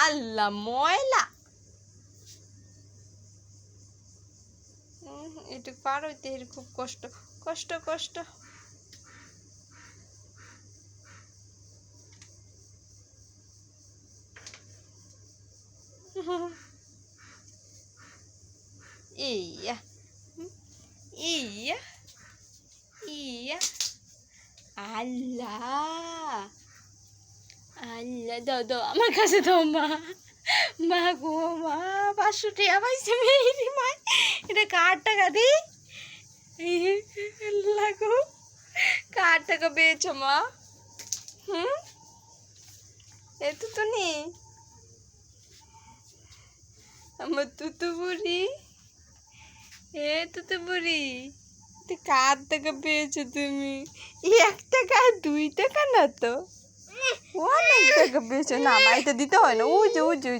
আল্লাহ ময়লা একটু পার হইতে খুব কষ্ট কষ্ট কষ্ট ইয়া ইয়া ইয়া আল্লাহ আল্লাহ দাও দাও আমার কাছে দাও মা মা গো মা 500 টাকা পাইছে মেয়েরি মা এটা কার টাকা দি আল্লাহ গো কার টাকা পেয়েছো মা এত তো নেই আমার তুতু বুড়ি তুতু বুড়ি কার টাকা পেয়েছো তুমি 1 টাকা 2 টাকা না তো অনেক টাকা পেয়েছো না মাইতে দিতে হয় না ওই যে